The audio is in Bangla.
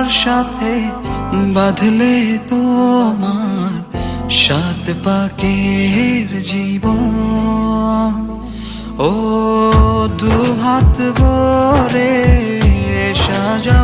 আমার সাথে বাঁধলে তোমার সাত পাকের জীবন। ও দু হাত ভরে সাজা